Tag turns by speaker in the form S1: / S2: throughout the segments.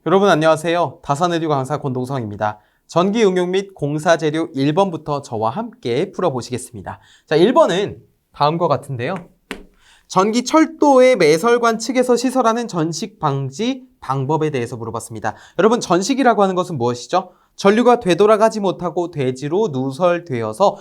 S1: 여러분 안녕하세요. 다산에듀 강사 권동성입니다. 전기 응용 및 공사 재료 1번부터 저와 함께 풀어보시겠습니다. 자, 1번은 다음과 같은데요. 전기 철도의 매설관 측에서 시설하는 전식 방지 방법에 대해서 물어봤습니다. 여러분, 전식이라고 하는 것은 무엇이죠? 전류가 되돌아가지 못하고 대지로 누설되어서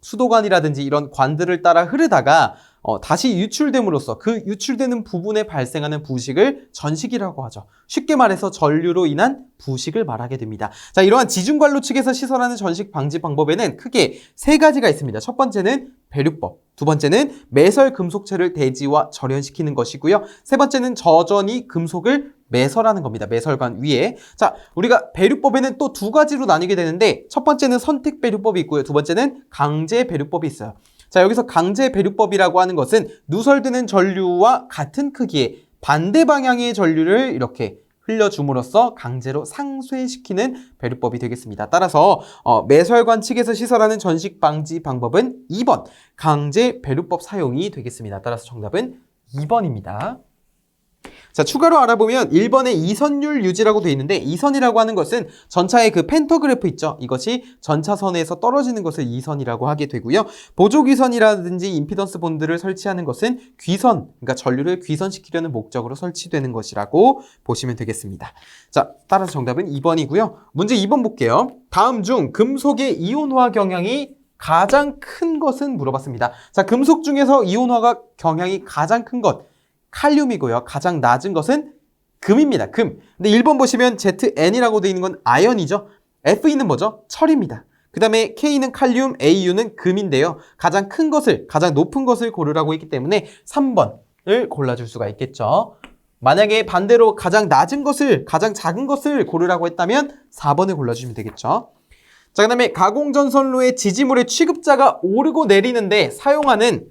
S1: 수도관이라든지 이런 관들을 따라 흐르다가 다시 유출됨으로써 그 유출되는 부분에 발생하는 부식을 전식이라고 하죠. 쉽게 말해서 전류로 인한 부식을 말하게 됩니다. 자, 이러한 지중관로 측에서 시설하는 전식 방지 방법에는 크게 세 가지가 있습니다. 첫 번째는 배류법, 두 번째는 매설 금속체를 대지와 절연시키는 것이고요. 세 번째는 저전이 금속을 매설하는 겁니다. 매설관 위에. 자, 우리가 배류법에는 또 두 가지로 나뉘게 되는데 첫 번째는 선택 배류법이 있고요. 두 번째는 강제 배류법이 있어요. 자, 여기서 강제 배류법이라고 하는 것은 누설되는 전류와 같은 크기의 반대 방향의 전류를 이렇게 흘려줌으로써 강제로 상쇄시키는 배류법이 되겠습니다. 따라서 매설관 측에서 시설하는 전식 방지 방법은 2번 강제 배류법 사용이 되겠습니다. 따라서 정답은 2번입니다. 자, 추가로 알아보면 1번에 이선율 유지라고 되어 있는데 이선이라고 하는 것은 전차의 그 펜터그래프 있죠. 이것이 전차선에서 떨어지는 것을 이선이라고 하게 되고요. 보조귀선이라든지 임피던스 본드를 설치하는 것은 귀선, 그러니까 전류를 귀선시키려는 목적으로 설치되는 것이라고 보시면 되겠습니다. 자, 따라서 정답은 2번이고요. 문제 2번 볼게요. 다음 중 금속의 이온화 경향이 가장 큰 것은 물어봤습니다. 자, 금속 중에서 이온화가 경향이 가장 큰 것. 칼륨이고요. 가장 낮은 것은 금입니다. 금. 근데 1번 보시면 ZN이라고 되어 있는 건 아연이죠. FE는 뭐죠? 철입니다. 그 다음에 K는 칼륨, AU는 금인데요. 가장 큰 것을, 가장 높은 것을 고르라고 했기 때문에 3번을 골라줄 수가 있겠죠. 만약에 반대로 가장 낮은 것을, 가장 작은 것을 고르라고 했다면 4번을 골라주시면 되겠죠. 자, 그 다음에 가공전선로의 지지물의 취급자가 오르고 내리는데 사용하는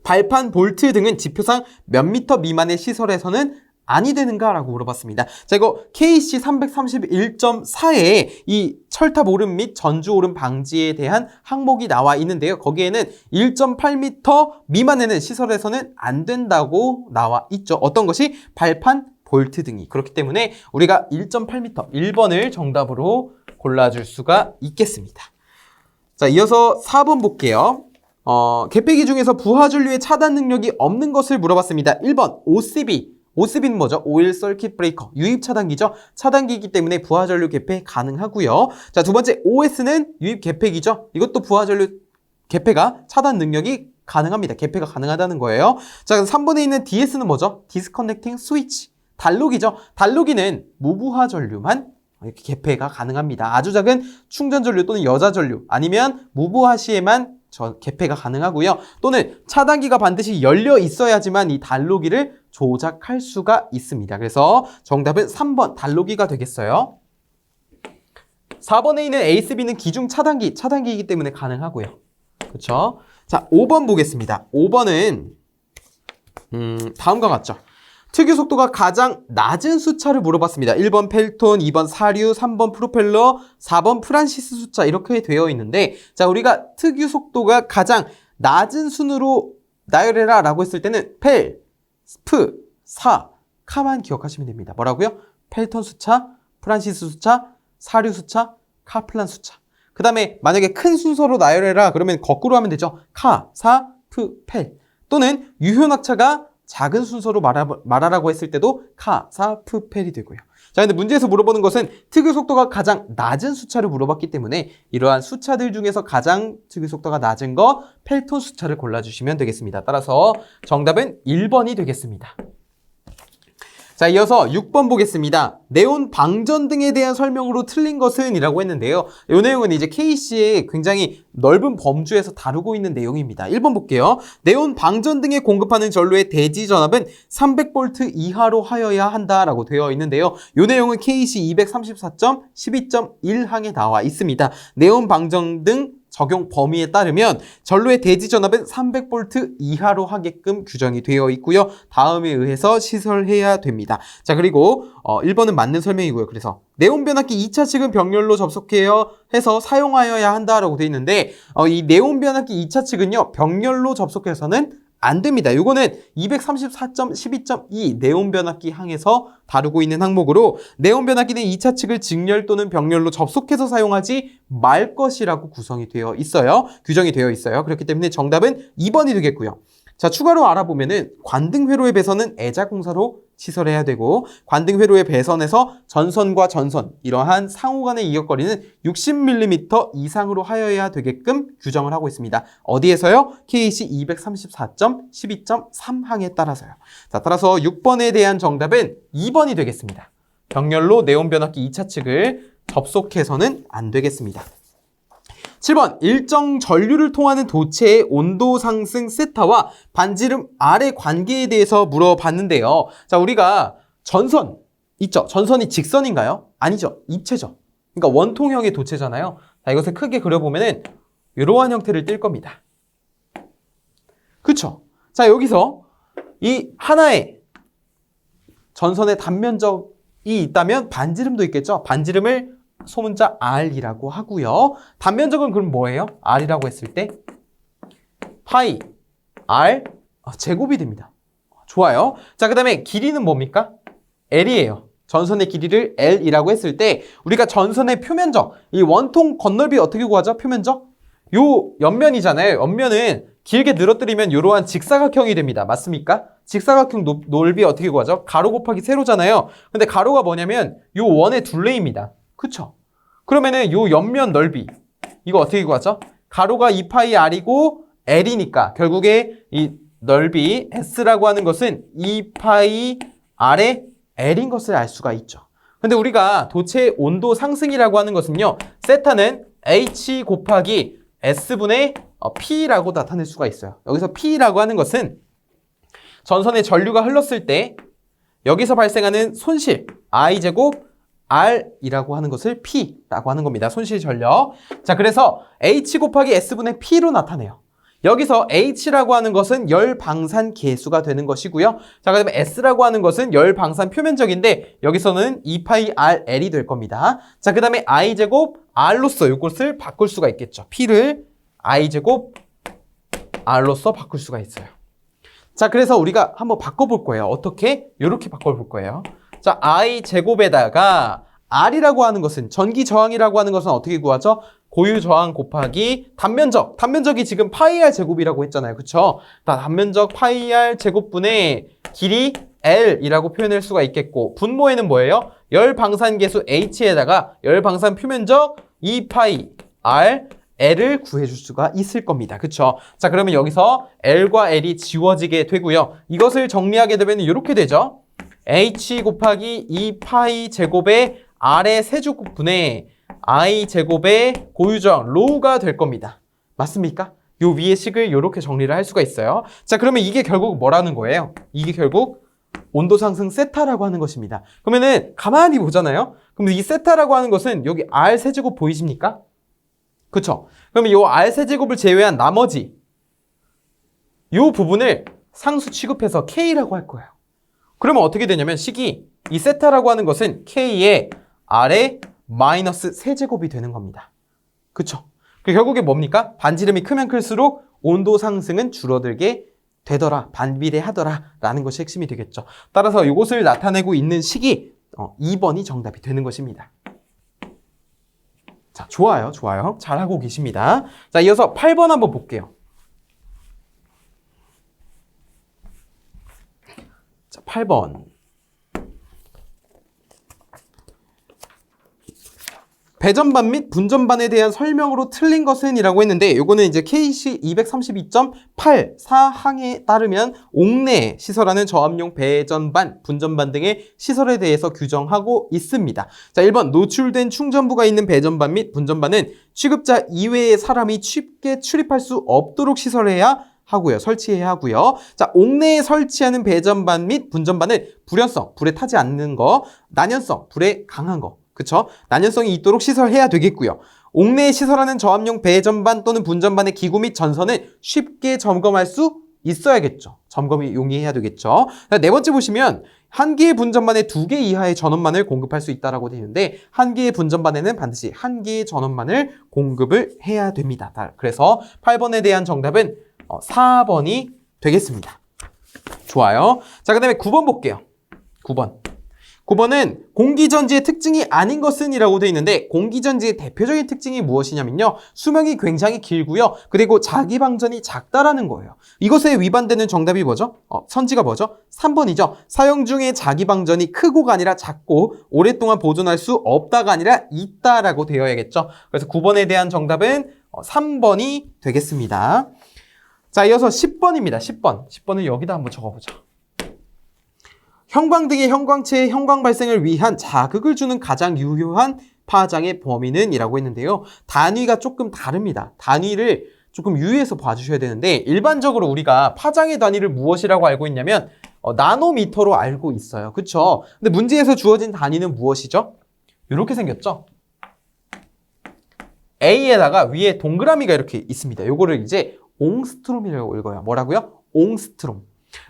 S1: 발판, 볼트 등은 지표상 몇 미터 미만의 시설에서는 아니 되는가? 라고 물어봤습니다. 자, 이거 KC 331.4에 이 철탑 오름 및 전주 오름 방지에 대한 항목이 나와 있는데요. 거기에는 1.8m 미만에는 시설에서는 안 된다고 나와 있죠. 어떤 것이? 발판, 볼트 등이. 그렇기 때문에 우리가 1.8m, 1번을 정답으로 골라줄 수가 있겠습니다. 자, 이어서 4번 볼게요. 개폐기 중에서 부하전류의 차단 능력이 없는 것을 물어봤습니다. 1번 OCB. OCB는 뭐죠? 오일 서킷 브레이커. 유입 차단기죠. 차단기이기 때문에 부하전류 개폐 가능하고요. 자, 두 번째 OS는 유입 개폐기죠. 이것도 부하전류 개폐가 차단 능력이 가능합니다. 개폐가 가능하다는 거예요. 자, 3번에 있는 DS는 뭐죠? 디스커넥팅 스위치. 단로기죠. 단로기는 무부하전류만 이렇게 개폐가 가능합니다. 아주 작은 충전전류 또는 여자전류 아니면 무부하 시에만 개폐가 가능하고요. 또는 차단기가 반드시 열려 있어야지만 이 단로기를 조작할 수가 있습니다. 그래서 정답은 3번 단로기가 되겠어요. 4번에 있는 ASB는 기중 차단기이기 때문에 가능하고요. 그렇죠? 자, 5번 보겠습니다. 5번은 다음과 같죠. 특유 속도가 가장 낮은 수차를 물어봤습니다. 1번 펠톤, 2번 사류, 3번 프로펠러, 4번 프란시스 수차 이렇게 되어 있는데 자, 우리가 특유 속도가 가장 낮은 순으로 나열해라 라고 했을 때는 펠, 프, 사, 카만 기억하시면 됩니다. 뭐라고요? 펠톤 수차, 프란시스 수차, 사류 수차, 카플란 수차. 그 다음에 만약에 큰 순서로 나열해라 그러면 거꾸로 하면 되죠. 카, 사, 프, 펠. 또는 유효낙차가 작은 순서로 말하라고 했을 때도 카, 사, 프, 펠이 되고요. 자, 근데 문제에서 물어보는 것은 특유 속도가 가장 낮은 수차를 물어봤기 때문에 이러한 수차들 중에서 가장 특유 속도가 낮은 거 펠톤 수차를 골라주시면 되겠습니다. 따라서 정답은 1번이 되겠습니다. 자, 이어서 6번 보겠습니다. 네온 방전 등에 대한 설명으로 틀린 것은 이라고 했는데요. 이 내용은 이제 KC의 굉장히 넓은 범주에서 다루고 있는 내용입니다. 1번 볼게요. 네온 방전 등에 공급하는 전로의 대지 전압은 300V 이하로 하여야 한다라고 되어 있는데요. 이 내용은 KC 234.12.1항에 나와 있습니다. 네온 방전 등 적용 범위에 따르면 전로의 대지 전압은 300V 이하로 하게끔 규정이 되어 있고요. 다음에 의해서 시설해야 됩니다. 자, 그리고 1번은 맞는 설명이고요. 그래서 네온 변압기 2차 측은 병렬로 접속해서 사용하여야 한다라고 되어 있는데 이 네온 변압기 2차 측은요 병렬로 접속해서는 안 됩니다. 요거는 234.12.2 네온변압기 항에서 다루고 있는 항목으로 네온변압기는 2차 측을 직렬 또는 병렬로 접속해서 사용하지 말 것이라고 구성이 되어 있어요. 규정이 되어 있어요. 그렇기 때문에 정답은 2번이 되겠고요. 자, 추가로 알아보면은 관등회로의 배선은 애자공사로 시설해야 되고 관등회로의 배선에서 전선과 전선 이러한 상호 간의 이격거리는 60mm 이상으로 하여야 되게끔 규정을 하고 있습니다. 어디에서요? KC 234.12.3 항에 따라서요. 자, 따라서 6번에 대한 정답은 2번이 되겠습니다. 병렬로 네온변압기 2차 측을 접속해서는 안 되겠습니다. 7번 일정 전류를 통하는 도체의 온도 상승 세타와 반지름 R의 관계에 대해서 물어봤는데요. 자, 우리가 전선 있죠? 전선이 직선인가요? 아니죠. 입체죠. 그러니까 원통형의 도체잖아요. 자, 이것을 크게 그려보면은 이러한 형태를 띌 겁니다. 그쵸? 자, 여기서 이 하나의 전선의 단면적이 있다면 반지름도 있겠죠? 반지름을 소문자 R이라고 하고요. 단면적은 그럼 뭐예요? R이라고 했을 때 파이 R 제곱이 됩니다. 좋아요. 자, 그 다음에 길이는 뭡니까? L이에요. 전선의 길이를 L이라고 했을 때 우리가 전선의 표면적, 이 원통 건널비 어떻게 구하죠? 표면적? 요 옆면이잖아요. 옆면은 길게 늘어뜨리면 이러한 직사각형이 됩니다. 맞습니까? 직사각형 넓이 어떻게 구하죠? 가로 곱하기 세로잖아요. 근데 가로가 뭐냐면 요 원의 둘레입니다. 그쵸? 그러면은 요 옆면 넓이 이거 어떻게 구하죠? 가로가 2파이 R이고 L이니까 결국에 이 넓이 S라고 하는 것은 2파이 R의 L인 것을 알 수가 있죠. 근데 우리가 도체의 온도 상승이라고 하는 것은요, 세타는 H 곱하기 S분의 P라고 나타낼 수가 있어요. 여기서 P라고 하는 것은 전선에 전류가 흘렀을 때 여기서 발생하는 손실 I제곱 R이라고 하는 것을 P라고 하는 겁니다. 손실 전력. 자, 그래서 H 곱하기 S분의 P로 나타내요. 여기서 H라고 하는 것은 열 방산 계수가 되는 것이고요. 자, 그다음에 S라고 하는 것은 열 방산 표면적인데 여기서는 2파이 RL이 될 겁니다. 자, 그다음에 I제곱 R로서 이것을 바꿀 수가 있겠죠. P를 I제곱 R로서 바꿀 수가 있어요. 자, 그래서 우리가 한번 바꿔볼 거예요. 어떻게? 이렇게 바꿔볼 거예요. 자, I제곱에다가 R이라고 하는 것은 전기 저항이라고 하는 것은 어떻게 구하죠? 고유 저항 곱하기 단면적. 단면적이 지금 파이 R 제곱이라고 했잖아요. 그쵸? 단면적 파이 R 제곱분의 길이 L이라고 표현할 수가 있겠고 분모에는 뭐예요? 열 방산계수 H에다가 열 방산 표면적 2파이 R L을 구해줄 수가 있을 겁니다. 그쵸? 자, 그러면 여기서 L과 L이 지워지게 되고요. 이것을 정리하게 되면 이렇게 되죠. H 곱하기 2파이 제곱의 R의 세제곱분의 I 제곱의 고유저항 로우가 될 겁니다. 맞습니까? 요 위의 식을 이렇게 정리를 할 수가 있어요. 자, 그러면 이게 결국 뭐라는 거예요? 이게 결국 온도 상승 세타라고 하는 것입니다. 그러면은 가만히 보잖아요. 그럼 이 세타라고 하는 것은 여기 R 세제곱 보이십니까? 그쵸? 그러면 이 R 세제곱을 제외한 나머지 요 부분을 상수 취급해서 K라고 할 거예요. 그러면 어떻게 되냐면 식이 이 세타라고 하는 것은 K의 R의 마이너스 세제곱이 되는 겁니다. 그쵸? 결국에 뭡니까? 반지름이 크면 클수록 온도 상승은 줄어들게 되더라, 반비례하더라 라는 것이 핵심이 되겠죠. 따라서 이것을 나타내고 있는 식이 2번이 정답이 되는 것입니다. 자, 좋아요. 좋아요. 잘하고 계십니다. 자, 이어서 8번 한번 볼게요. 자, 8번. 배전반 및 분전반에 대한 설명으로 틀린 것은 이라고 했는데 요거는 이제 KC 232.8 항에 따르면 옥내에 시설하는 저압용 배전반, 분전반 등의 시설에 대해서 규정하고 있습니다. 자, 1번 노출된 충전부가 있는 배전반 및 분전반은 취급자 이외의 사람이 쉽게 출입할 수 없도록 시설해야 하고요. 설치해야 하고요. 자, 옥내에 설치하는 배전반 및 분전반은 불연성, 불에 타지 않는 거, 난연성, 불에 강한 거. 그쵸? 난연성이 있도록 시설해야 되겠고요. 옥내에 시설하는 저압용 배전반 또는 분전반의 기구 및 전선은 쉽게 점검할 수 있어야겠죠. 점검이 용이해야 되겠죠. 네 번째 보시면 한 개의 분전반에 2개 이하의 전원만을 공급할 수 있다라고 되어 있는데 한 개의 분전반에는 반드시 한 개의 전원만을 공급을 해야 됩니다. 그래서 8번에 대한 정답은 4번이 되겠습니다. 좋아요. 자, 그 다음에 9번 볼게요. 9번은 공기전지의 특징이 아닌 것은 이라고 되어 있는데 공기전지의 대표적인 특징이 무엇이냐면요. 수명이 굉장히 길고요. 그리고 자기 방전이 작다라는 거예요. 이것에 위반되는 정답이 뭐죠? 선지가 뭐죠? 3번이죠. 사용 중에 자기 방전이 크고가 아니라 작고 오랫동안 보존할 수 없다가 아니라 있다라고 되어야겠죠. 그래서 9번에 대한 정답은 3번이 되겠습니다. 자, 이어서 10번입니다. 10번은 여기다 한번 적어보자. 형광등의 형광체의 형광 발생을 위한 자극을 주는 가장 유효한 파장의 범위는 이라고 했는데요. 단위가 조금 다릅니다. 단위를 조금 유의해서 봐주셔야 되는데 일반적으로 우리가 파장의 단위를 무엇이라고 알고 있냐면 나노미터로 알고 있어요. 그쵸? 근데 문제에서 주어진 단위는 무엇이죠? 이렇게 생겼죠? A에다가 위에 동그라미가 이렇게 있습니다. 요거를 이제 옹스트롬이라고 읽어요. 뭐라고요? 옹스트롬.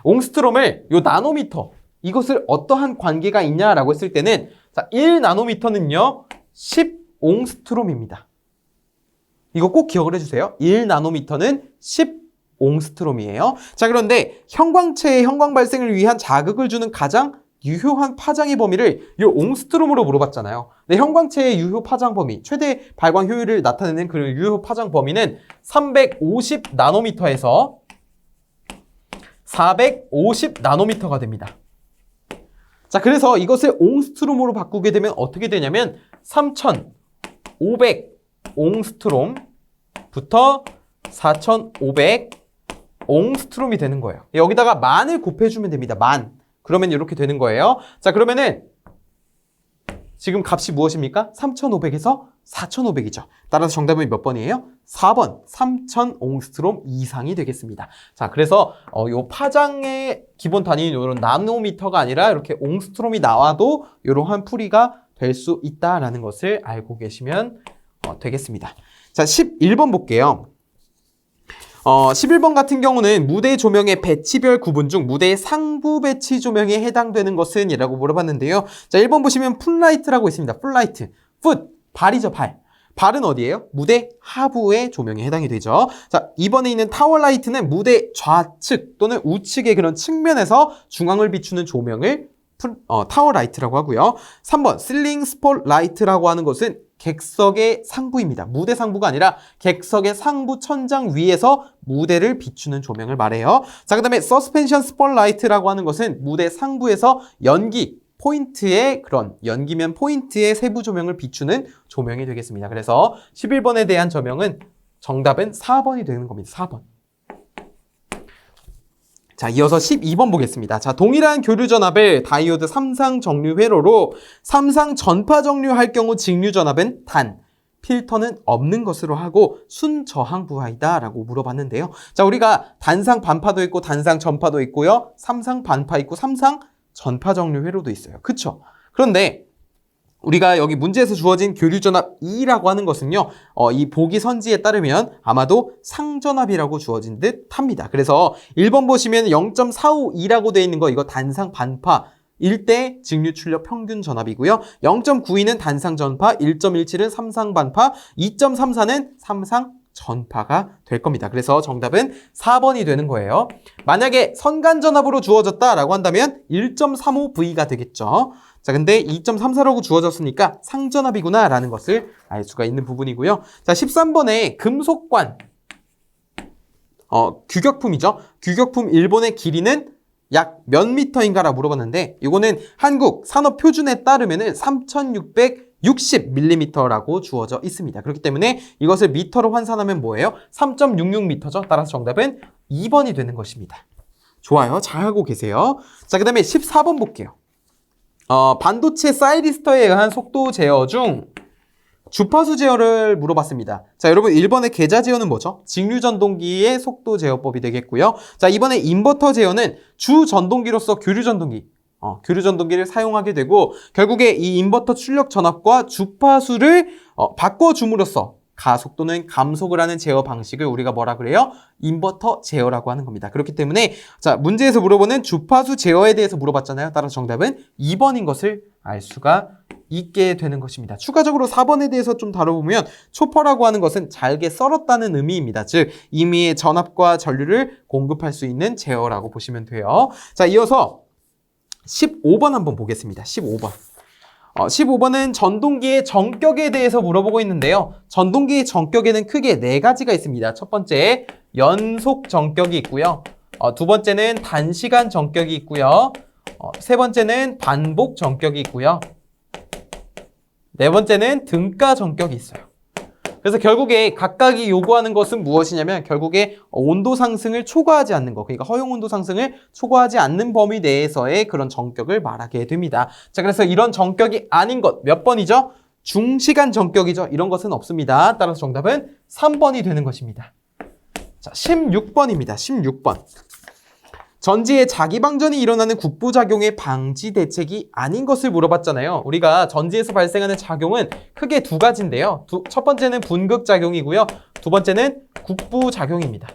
S1: 옹스트롬을 요 나노미터 이것을 어떠한 관계가 있냐라고 했을 때는 자, 1나노미터는요 10옹스트롬입니다. 이거 꼭 기억을 해주세요. 1나노미터는 10옹스트롬이에요. 자, 그런데 형광체의 형광 발생을 위한 자극을 주는 가장 유효한 파장의 범위를 이 옹스트롬으로 물어봤잖아요. 근데 형광체의 유효 파장 범위, 최대 발광 효율을 나타내는 그 유효 파장 범위는 350나노미터에서 450나노미터가 됩니다. 자, 그래서 이것을 옹스트롬으로 바꾸게 되면 어떻게 되냐면 3500옹스트롬부터 4500옹스트롬이 되는 거예요. 여기다가 만을 곱해주면 됩니다. 만. 그러면 이렇게 되는 거예요. 자, 그러면은 지금 값이 무엇입니까? 3500에서 4500이죠. 따라서 정답은 몇 번이에요? 4번. 3000옹스트롬 이상이 되겠습니다. 자, 그래서 요 파장의 기본 단위는 이런 나노미터가 아니라 이렇게 옹스트롬이 나와도 이러한 풀이가 될 수 있다라는 것을 알고 계시면 되겠습니다. 자, 11번 볼게요. 11번 같은 경우는 무대 조명의 배치별 구분 중 무대의 상부 배치 조명에 해당되는 것은 이라고 물어봤는데요. 자, 1번 보시면 풋라이트라고 있습니다. 풋라이트. 풋, 발이죠, 발. 발은 어디예요? 무대 하부의 조명에 해당이 되죠. 자, 2번에 있는 타워라이트는 무대 좌측 또는 우측의 그런 측면에서 중앙을 비추는 조명을 타워라이트라고 하고요. 3번 실링 스폿라이트라고 하는 것은 객석의 상부입니다. 무대 상부가 아니라 객석의 상부 천장 위에서 무대를 비추는 조명을 말해요. 자, 그 다음에 서스펜션 스폿라이트라고 하는 것은 무대 상부에서 연기면 포인트의 세부 조명을 비추는 조명이 되겠습니다. 그래서 11번에 대한 정답은 4번이 되는 겁니다. 4번. 자, 이어서 12번 보겠습니다. 자, 동일한 교류 전압을 다이오드 3상 정류 회로로 3상 전파 정류할 경우 직류 전압은 단, 필터는 없는 것으로 하고 순저항 부하이다 라고 물어봤는데요. 자, 우리가 단상 반파도 있고 단상 전파도 있고요. 3상 반파 있고 3상 전파 정류 회로도 있어요. 그쵸? 그런데 우리가 여기 문제에서 주어진 교류전압 2라고 하는 것은요, 이 보기 선지에 따르면 아마도 상전압이라고 주어진 듯 합니다. 그래서 1번 보시면 0.452라고 되어 있는 거, 이거 단상 반파 1대 직류 출력 평균 전압이고요. 0.92는 단상 전파, 1.17은 삼상 반파, 2.34는 삼상 전파가 될 겁니다. 그래서 정답은 4번이 되는 거예요. 만약에 선간 전압으로 주어졌다라고 한다면 1.35V가 되겠죠. 자, 근데 2.34라고 주어졌으니까 상전압이구나 라는 것을 알 수가 있는 부분이고요. 자, 13번에 금속관 규격품이죠. 규격품 일본의 길이는 약 몇 미터인가 라고 물어봤는데 이거는 한국 산업 표준에 따르면 3660mm라고 주어져 있습니다. 그렇기 때문에 이것을 미터로 환산하면 뭐예요? 3.66m죠. 따라서 정답은 2번이 되는 것입니다. 좋아요. 잘하고 계세요. 자, 그 다음에 14번 볼게요. 반도체 사이리스터에 의한 속도 제어 중 주파수 제어를 물어봤습니다. 자, 여러분 1번의 계좌 제어는 뭐죠? 직류 전동기의 속도 제어법이 되겠고요. 자, 이번에 인버터 제어는 주 전동기로서 교류 전동기를 사용하게 되고 결국에 이 인버터 출력 전압과 주파수를 바꿔줌으로써 가속 또는 감속을 하는 제어 방식을 우리가 뭐라 그래요? 인버터 제어라고 하는 겁니다. 그렇기 때문에 자, 문제에서 물어보는 주파수 제어에 대해서 물어봤잖아요. 따라서 정답은 2번인 것을 알 수가 있게 되는 것입니다. 추가적으로 4번에 대해서 좀 다뤄보면 초퍼라고 하는 것은 잘게 썰었다는 의미입니다. 즉 임의의 전압과 전류를 공급할 수 있는 제어라고 보시면 돼요. 자, 이어서 15번 한번 보겠습니다. 15번. 15번은 전동기의 전격에 대해서 물어보고 있는데요. 전동기의 전격에는 크게 4가지가 있습니다. 첫 번째, 연속 전격이 있고요. 두 번째는 단시간 전격이 있고요. 세 번째는 반복 전격이 있고요. 네 번째는 등가 전격이 있어요. 그래서 결국에 각각이 요구하는 것은 무엇이냐면 결국에 온도 상승을 초과하지 않는 것, 그러니까 허용 온도 상승을 초과하지 않는 범위 내에서의 그런 전격을 말하게 됩니다. 자, 그래서 이런 전격이 아닌 것 몇 번이죠? 중시간 전격이죠. 이런 것은 없습니다. 따라서 정답은 3번이 되는 것입니다. 자, 16번입니다. 16번. 전지에 자기방전이 일어나는 국부작용의 방지 대책이 아닌 것을 물어봤잖아요. 우리가 전지에서 발생하는 작용은 크게 2가지인데요. 첫 번째는 분극작용이고요. 두 번째는 국부작용입니다.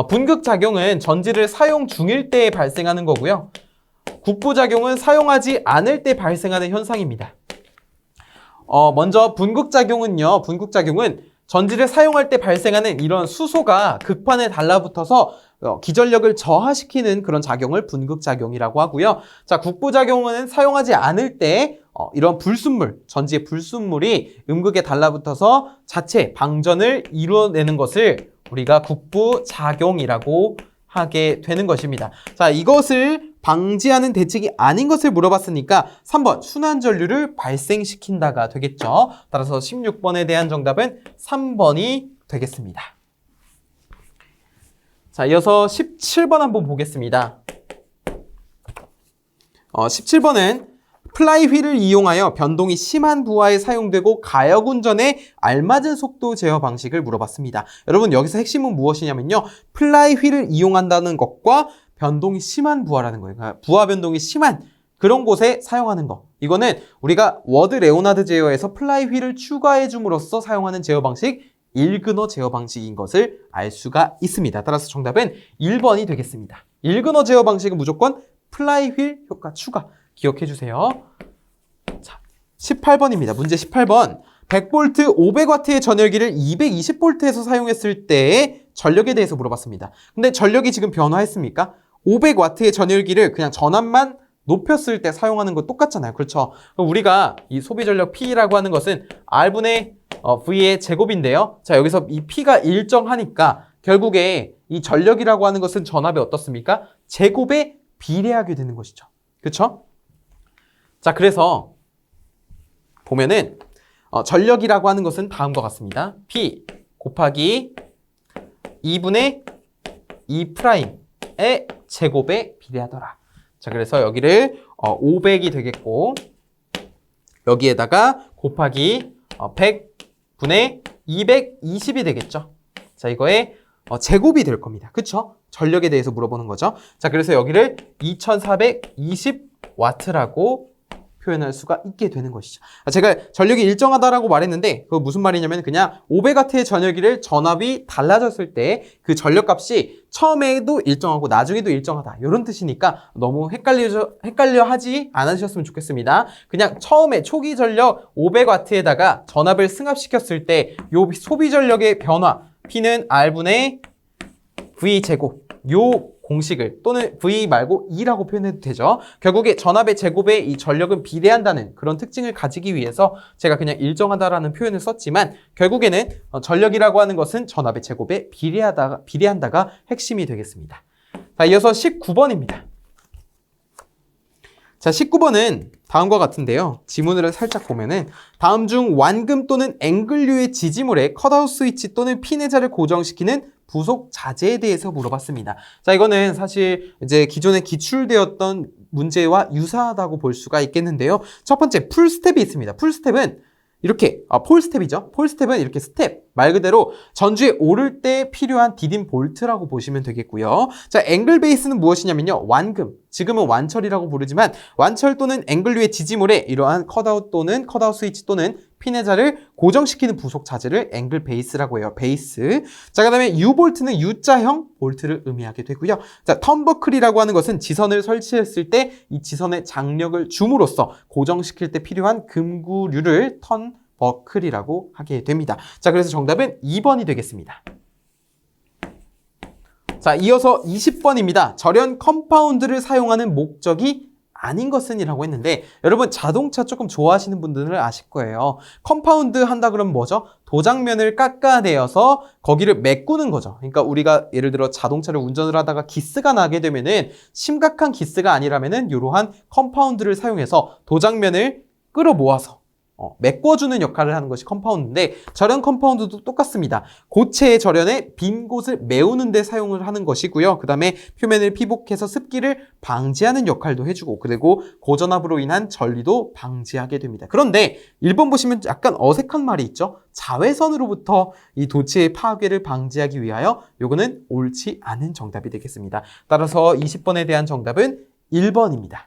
S1: 분극작용은 전지를 사용 중일 때 발생하는 거고요. 국부작용은 사용하지 않을 때 발생하는 현상입니다. 먼저 분극작용은요. 분극작용은 전지를 사용할 때 발생하는 이런 수소가 극판에 달라붙어서 기전력을 저하시키는 그런 작용을 분극작용이라고 하고요. 자, 국부작용은 사용하지 않을 때 이런 불순물, 전지의 불순물이 음극에 달라붙어서 자체 방전을 이루어내는 것을 우리가 국부작용이라고 하게 되는 것입니다. 자, 이것을 방지하는 대책이 아닌 것을 물어봤으니까 3번 순환전류를 발생시킨다가 되겠죠. 따라서 16번에 대한 정답은 3번이 되겠습니다. 자, 이어서 17번 한번 보겠습니다. 17번은 플라이휠을 이용하여 변동이 심한 부하에 사용되고 가역운전에 알맞은 속도 제어 방식을 물어봤습니다. 여러분 여기서 핵심은 무엇이냐면요. 플라이휠을 이용한다는 것과 변동이 심한 부하라는 거예요. 그러니까 부하 변동이 심한 그런 곳에 사용하는 거. 이거는 우리가 워드 레오나드 제어에서 플라이휠을 추가해 줌으로써 사용하는 제어 방식 일근어 제어 방식인 것을 알 수가 있습니다. 따라서 정답은 1번이 되겠습니다. 일근어 제어 방식은 무조건 플라이휠 효과 추가. 기억해 주세요. 자, 18번입니다. 문제 18번. 100V 500W의 전열기를 220V에서 사용했을 때의 전력에 대해서 물어봤습니다. 근데 전력이 지금 변화했습니까? 500W의 전열기를 그냥 전압만 높였을 때 사용하는 거 똑같잖아요. 그렇죠? 그럼 우리가 이 소비 전력 P라고 하는 것은 R분의 V의 제곱인데요. 자, 여기서 이 P가 일정하니까 결국에 이 전력이라고 하는 것은 전압이 어떻습니까? 제곱에 비례하게 되는 것이죠. 그렇죠? 자, 그래서 보면은 전력이라고 하는 것은 다음과 같습니다. P 곱하기 2분의 2'의 제곱에 비례하더라. 자, 그래서 여기를 500이 되겠고 여기에다가 곱하기 100분의 220이 되겠죠. 자, 이거의 제곱이 될 겁니다. 그쵸? 전력에 대해서 물어보는 거죠. 자, 그래서 여기를 2420W라고 표현할 수가 있게 되는 것이죠. 제가 전력이 일정하다라고 말했는데 그거 무슨 말이냐면 그냥 500W의 전열기를 전압이 달라졌을 때 그 전력값이 처음에도 일정하고 나중에도 일정하다 이런 뜻이니까 너무 헷갈려 하지 않으셨으면 좋겠습니다. 그냥 처음에 초기 전력 500W에다가 전압을 승합시켰을 때 요 소비 전력의 변화 P는 R분의 V 제곱 요 공식을 또는 V 말고 2라고 표현해도 되죠. 결국에 전압의 제곱에 이 전력은 비례한다는 그런 특징을 가지기 위해서 제가 그냥 일정하다라는 표현을 썼지만 결국에는 전력이라고 하는 것은 전압의 제곱에 비례한다가 핵심이 되겠습니다. 자, 이어서 19번입니다. 자, 19번은 다음과 같은데요. 지문을 살짝 보면은 다음 중 완금 또는 앵글류의 지지물에 컷아웃 스위치 또는 피내자를 고정시키는 부속 자재에 대해서 물어봤습니다. 자, 이거는 사실 이제 기존에 기출되었던 문제와 유사하다고 볼 수가 있겠는데요. 첫 번째 풀스텝이 있습니다. 풀스텝은 이렇게 폴스텝이죠. 폴스텝은 이렇게 스텝 말 그대로 전주에 오를 때 필요한 디딤 볼트라고 보시면 되겠고요. 자, 앵글 베이스는 무엇이냐면요. 완금, 지금은 완철이라고 부르지만 완철 또는 앵글류의 지지물에 이러한 컷아웃 또는 컷아웃 스위치 또는 피내자를 고정시키는 부속 자재를 앵글 베이스라고 해요. 베이스. 자, 그 다음에 U볼트는 U자형 볼트를 의미하게 되고요. 자, 턴버클이라고 하는 것은 지선을 설치했을 때 이 지선의 장력을 줌으로써 고정시킬 때 필요한 금구류를 턴버클이라고 하게 됩니다. 자, 그래서 정답은 2번이 되겠습니다. 자, 이어서 20번입니다. 절연 컴파운드를 사용하는 목적이 아닌 것은 이라고 했는데, 여러분 자동차 조금 좋아하시는 분들은 아실 거예요. 컴파운드 한다 그러면 뭐죠? 도장면을 깎아내어서 거기를 메꾸는 거죠. 그러니까 우리가 예를 들어 자동차를 운전을 하다가 기스가 나게 되면은, 심각한 기스가 아니라면은 이러한 컴파운드를 사용해서 도장면을 끌어모아서 메꿔주는 역할을 하는 것이 컴파운드인데, 절연 컴파운드도 똑같습니다. 고체의 절연에 빈 곳을 메우는 데 사용을 하는 것이고요. 그 다음에 표면을 피복해서 습기를 방지하는 역할도 해주고, 그리고 고전압으로 인한 전리도 방지하게 됩니다. 그런데 1번 보시면 약간 어색한 말이 있죠. 자외선으로부터 이 도체의 파괴를 방지하기 위하여, 요거는 옳지 않은 정답이 되겠습니다. 따라서 20번에 대한 정답은 1번입니다.